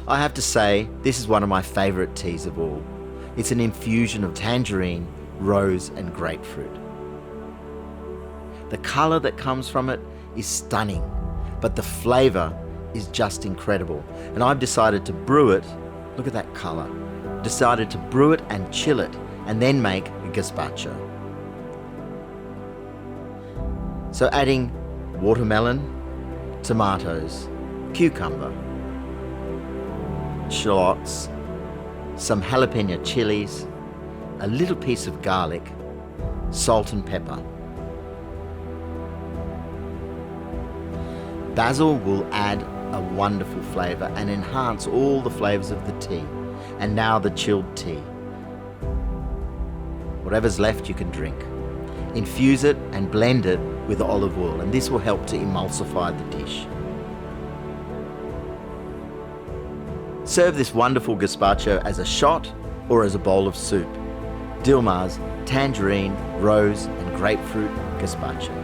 I have to say, this is one of my favourite teas of all. It's an infusion of tangerine, rose and grapefruit. The colour that comes from it is stunning, but the flavour is just incredible. And I've decided to brew it, look at that colour, decided to brew it and chill it and then make a gazpacho. So adding watermelon, tomatoes, cucumber, shallots, some jalapeno chilies, a little piece of garlic, salt and pepper. Basil will add a wonderful flavour and enhance all the flavours of the tea. And now the chilled tea. Whatever's left you can drink. Infuse it and blend it with olive oil, and this will help to emulsify the dish. Serve this wonderful gazpacho as a shot or as a bowl of soup. Dilmah's Tangerine, Rose and Grapefruit Gazpacho.